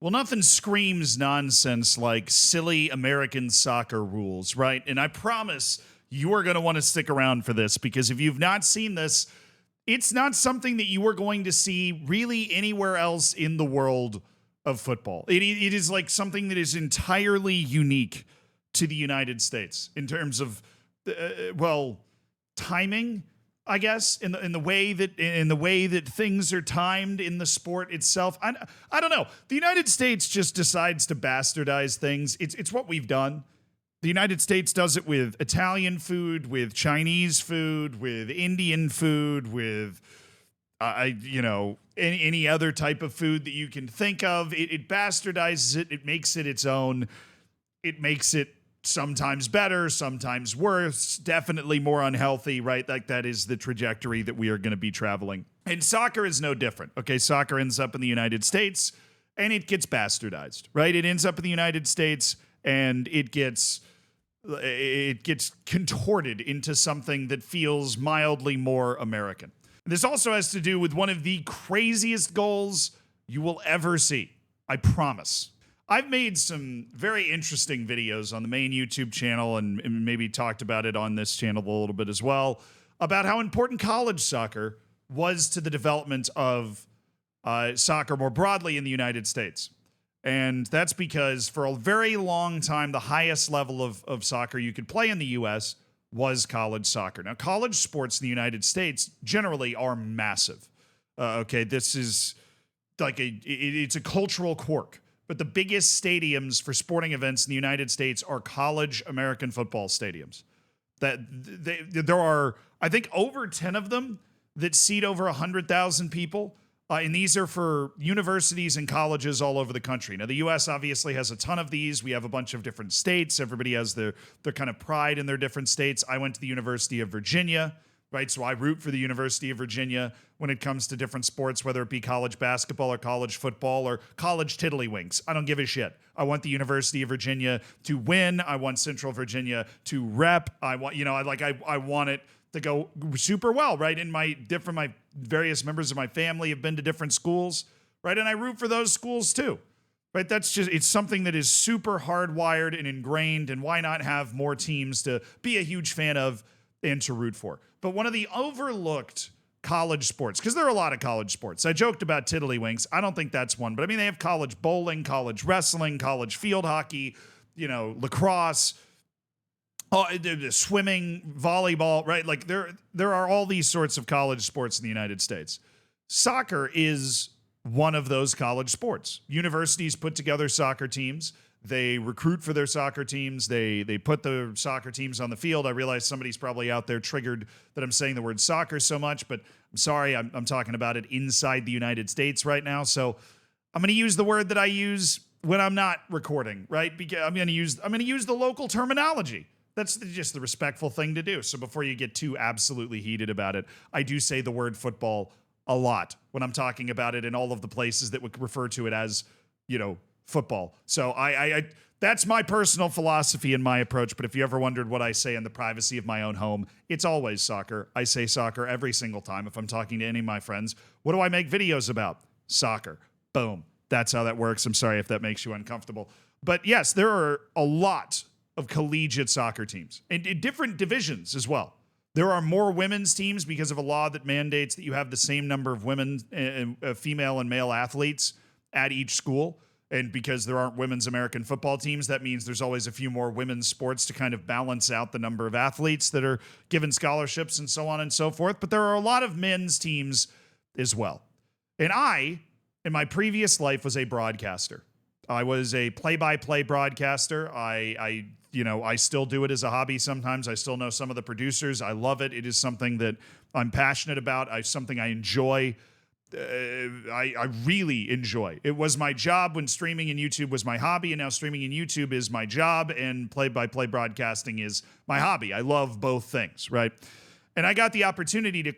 Well, nothing screams nonsense like silly American soccer rules, right? And I promise you are going to want to stick around for this because if you've not seen this, it's not something that you are going to see really anywhere else in the world of football. It is like something that is entirely unique to the United States in terms of, timing, I guess, in the way that things are timed in the sport itself. I don't know. The United States just decides to bastardize things. It's what we've done. The United States does it with Italian food, with Chinese food, with Indian food, with any other type of food that you can think of. It bastardizes it. It makes it its own. It makes it sometimes better, sometimes worse, definitely more unhealthy, right? Like that is the trajectory that we are going to be traveling. And soccer is no different. Okay, soccer ends up in the United States and it gets bastardized, right? It ends up in the United States and it gets contorted into something that feels mildly more American. This also has to do with one of the craziest goals you will ever see. I promise. I've made some very interesting videos on the main YouTube channel and maybe talked about it on this channel a little bit as well about how important college soccer was to the development of soccer more broadly in the United States. And that's because for a very long time, the highest level of soccer you could play in the U.S. was college soccer. Now, college sports in the United States generally are massive. This is like it's a cultural quirk. But the biggest stadiums for sporting events in the United States are college American football stadiums. There are, I think, over 10 of them that seat over 100,000 people. And these are for universities and colleges all over the country. Now, the U.S. obviously has a ton of these. We have a bunch of different states. Everybody has their kind of pride in their different states. I went to the University of Virginia, right? So I root for the University of Virginia when it comes to different sports, whether it be college basketball or college football or college tiddlywinks. I don't give a shit. I want the University of Virginia to win. I want Central Virginia to rep. I want it to go super well, right? And my various members of my family have been to different schools, right? And I root for those schools too, right? It's something that is super hardwired and ingrained. And why not have more teams to be a huge fan of and to root for? But one of the overlooked college sports, because there are a lot of college sports. I joked about tiddlywinks. I don't think that's one, but I mean, they have college bowling, college wrestling, college field hockey, lacrosse, swimming, volleyball, right? Like there are all these sorts of college sports in the United States. Soccer is one of those college sports. Universities put together soccer teams. They recruit for their soccer teams. They put the soccer teams on the field. I realize somebody's probably out there triggered that I'm saying the word soccer so much, but I'm sorry. I'm talking about it inside the United States right now. So I'm going to use the word that I use when I'm not recording, right? Because I'm going to use the local terminology. That's just the respectful thing to do. So before you get too absolutely heated about it, I do say the word football a lot when I'm talking about it in all of the places that would refer to it as, football. So I that's my personal philosophy and my approach. But if you ever wondered what I say in the privacy of my own home, it's always soccer. I say soccer every single time. If I'm talking to any of my friends, what do I make videos about? Soccer. Boom. That's how that works. I'm sorry if that makes you uncomfortable. But yes, there are a lot of collegiate soccer teams and in different divisions as well. There are more women's teams because of a law that mandates that you have the same number of women, female and male athletes at each school. And because there aren't women's American football teams, that means there's always a few more women's sports to kind of balance out the number of athletes that are given scholarships and so on and so forth. But there are a lot of men's teams as well. And I, in my previous life, was a broadcaster. I was a play-by-play broadcaster. I still do it as a hobby sometimes. I still know some of the producers. I love it. It is something that I'm passionate about. Something I enjoy. I really enjoy. It was my job when streaming in YouTube was my hobby, and now streaming in YouTube is my job, and play-by-play broadcasting is my hobby. I love both things, right? And I got the opportunity to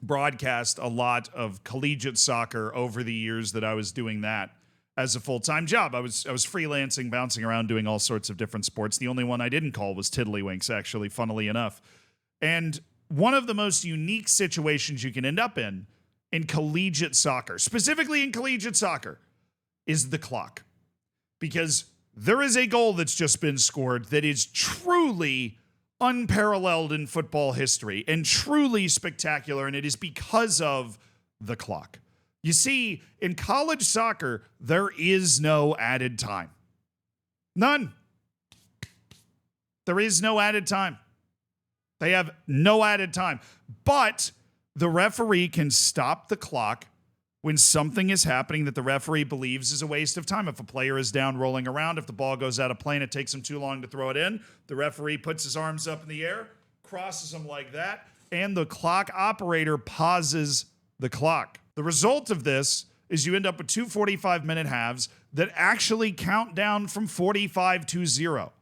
broadcast a lot of collegiate soccer over the years that I was doing that as a full-time job. I was freelancing, bouncing around, doing all sorts of different sports. The only one I didn't call was tiddlywinks, actually, funnily enough. And one of the most unique situations you can end up in in collegiate soccer, specifically in collegiate soccer, is the clock. Because there is a goal that's just been scored that is truly unparalleled in football history and truly spectacular, and it is because of the clock. You see, in college soccer, there is no added time. None. There is no added time. They have no added time. But the referee can stop the clock when something is happening that the referee believes is a waste of time. If a player is down rolling around, if the ball goes out of play and it takes him too long to throw it in, the referee puts his arms up in the air, crosses them like that, and the clock operator pauses the clock. The result of this is you end up with two 45-minute halves that actually count down from 45 to 0.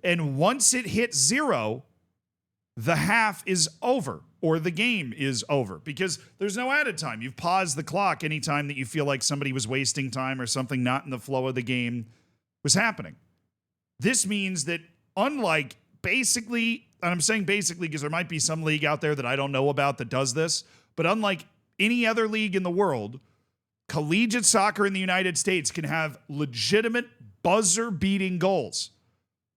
And once it hits 0, the half is over, or the game is over, because there's no added time. You've paused the clock anytime that you feel like somebody was wasting time or something not in the flow of the game was happening. This means that unlike basically, and I'm saying basically because there might be some league out there that I don't know about that does this, but unlike any other league in the world, collegiate soccer in the United States can have legitimate buzzer-beating goals.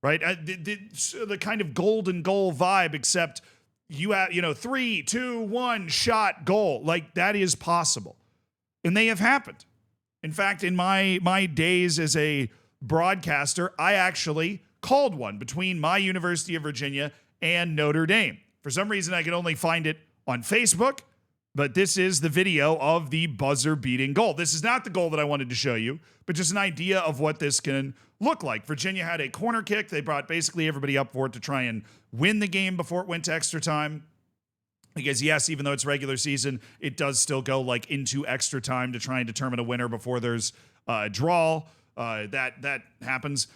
Right? The kind of golden goal vibe, except you have, 3, 2, 1 shot goal. Like, that is possible. And they have happened. In fact, in my days as a broadcaster, I actually called one between my University of Virginia and Notre Dame. For some reason, I could only find it on Facebook, but this is the video of the buzzer-beating goal. This is not the goal that I wanted to show you, but just an idea of what this can look like. Virginia had a corner kick. They brought basically everybody up for it to try and win the game before it went to extra time. Because, yes, even though it's regular season, it does still go like into extra time to try and determine a winner before there's a draw. That happens.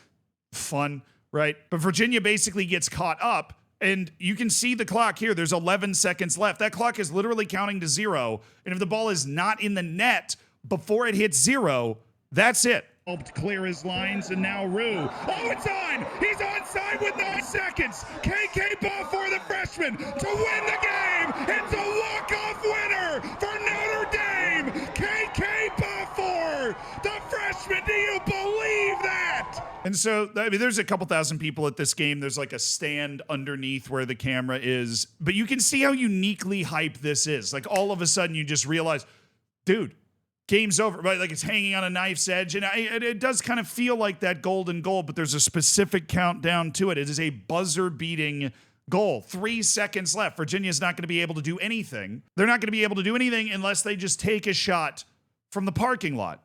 Fun, right? But Virginia basically gets caught up, and you can see the clock here. There's 11 seconds left. That clock is literally counting to 0. And if the ball is not in the net before it hits 0, that's it. Helped clear his lines, and now Rue. Oh, it's on! He's onside with 9 seconds. KK ball for the freshman to win the game. It's a walk-off winner for Notre Dame. KK Buffer, the freshman. Do you believe that? And so, I mean, there's a couple thousand people at this game. There's like a stand underneath where the camera is, but you can see how uniquely hype this is. Like, all of a sudden, you just realize, dude, game's over, right? Like, it's hanging on a knife's edge. And it does kind of feel like that golden goal, but there's a specific countdown to it. It is a buzzer-beating goal. 3 seconds left. Virginia's not going to be able to do anything. They're not going to be able to do anything unless they just take a shot from the parking lot.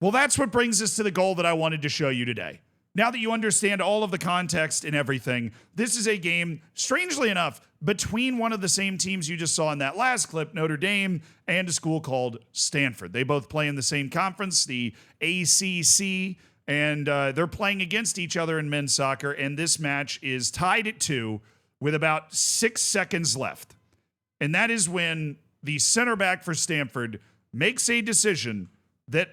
Well, that's what brings us to the goal that I wanted to show you today. Now that you understand all of the context and everything, this is a game, strangely enough, between one of the same teams you just saw in that last clip, Notre Dame, and a school called Stanford. They both play in the same conference, the ACC, and they're playing against each other in men's soccer, and this match is tied at 2 with about 6 seconds left. And that is when the center back for Stanford makes a decision that,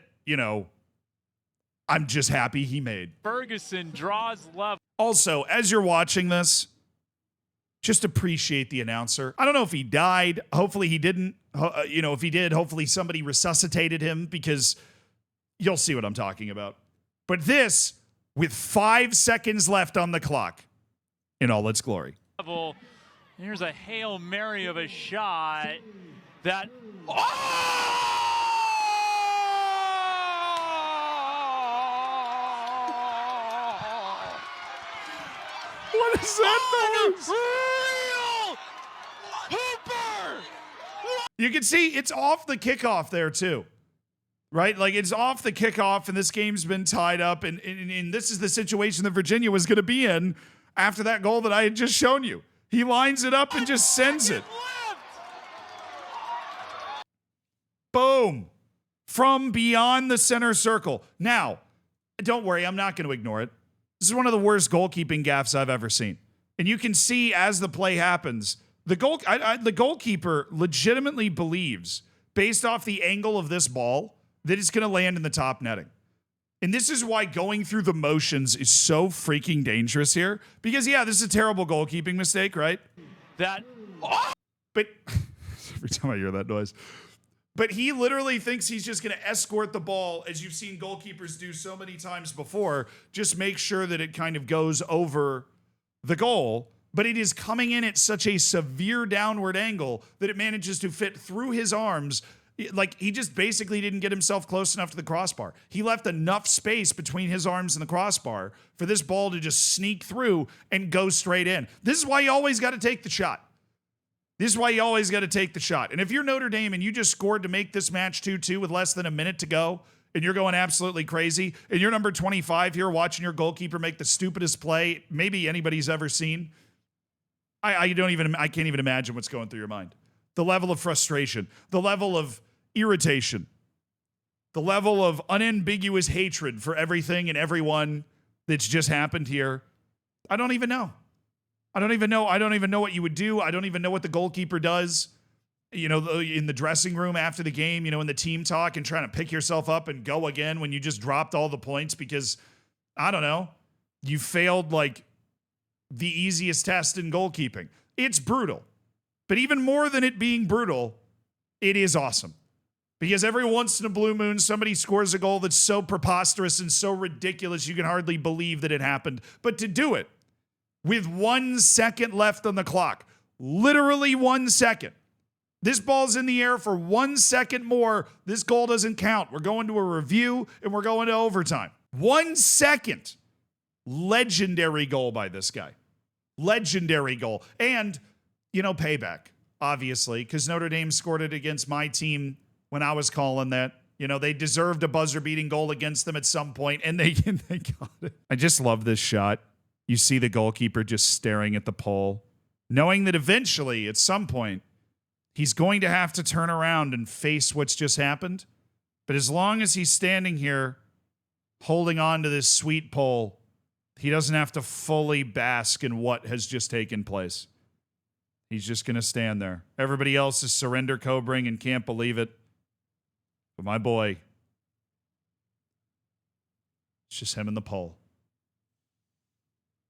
I'm just happy he made. Ferguson draws love. Also, as you're watching this, just appreciate the announcer. I don't know if he died. Hopefully he didn't. If he did, hopefully somebody resuscitated him, because you'll see what I'm talking about. But this, with 5 seconds left on the clock, in all its glory. Here's a Hail Mary of a shot that... Oh! What is that noise? Real Hooper! You can see it's off the kickoff there too, right? Like, it's off the kickoff, and this game's been tied up, and this is the situation that Virginia was going to be in after that goal that I had just shown you. He lines it up and just sends it. Boom. From beyond the center circle. Now, don't worry, I'm not going to ignore it. This is one of the worst goalkeeping gaffes I've ever seen. And you can see as the play happens, the goalkeeper legitimately believes, based off the angle of this ball, that it's going to land in the top netting. And this is why going through the motions is so freaking dangerous here. Because, yeah, this is a terrible goalkeeping mistake, right? That... But every time I hear that noise. But he literally thinks he's just going to escort the ball, as you've seen goalkeepers do so many times before, just make sure that it kind of goes over the goal. But it is coming in at such a severe downward angle that it manages to fit through his arms. Like, he just basically didn't get himself close enough to the crossbar. He left enough space between his arms and the crossbar for this ball to just sneak through and go straight in. This is why you always got to take the shot. This is why you always got to take the shot. And if you're Notre Dame and you just scored to make this match 2-2 with less than a minute to go, and you're going absolutely crazy, and you're number 25 here watching your goalkeeper make the stupidest play maybe anybody's ever seen, I can't even imagine what's going through your mind. The level of frustration, the level of irritation, the level of unambiguous hatred for everything and everyone that's just happened here. I don't even know. I don't even know what you would do. I don't even know what the goalkeeper does, in the dressing room after the game, in the team talk, and trying to pick yourself up and go again when you just dropped all the points because, I don't know, you failed like the easiest test in goalkeeping. It's brutal. But even more than it being brutal, it is awesome. Because every once in a blue moon, somebody scores a goal that's so preposterous and so ridiculous you can hardly believe that it happened. But to do it with 1 second left on the clock, literally 1 second. This ball's in the air for 1 second more. This goal doesn't count. We're going to a review and we're going to overtime. 1 second. Legendary goal by this guy. Legendary goal. And, payback, obviously, because Notre Dame scored it against my team when I was calling that. They deserved a buzzer-beating goal against them at some point, and they got it. I just love this shot. You see the goalkeeper just staring at the pole, knowing that eventually, at some point, he's going to have to turn around and face what's just happened. But as long as he's standing here holding on to this sweet pole, he doesn't have to fully bask in what has just taken place. He's just going to stand there. Everybody else is surrender cobring and can't believe it. But my boy, it's just him and the pole.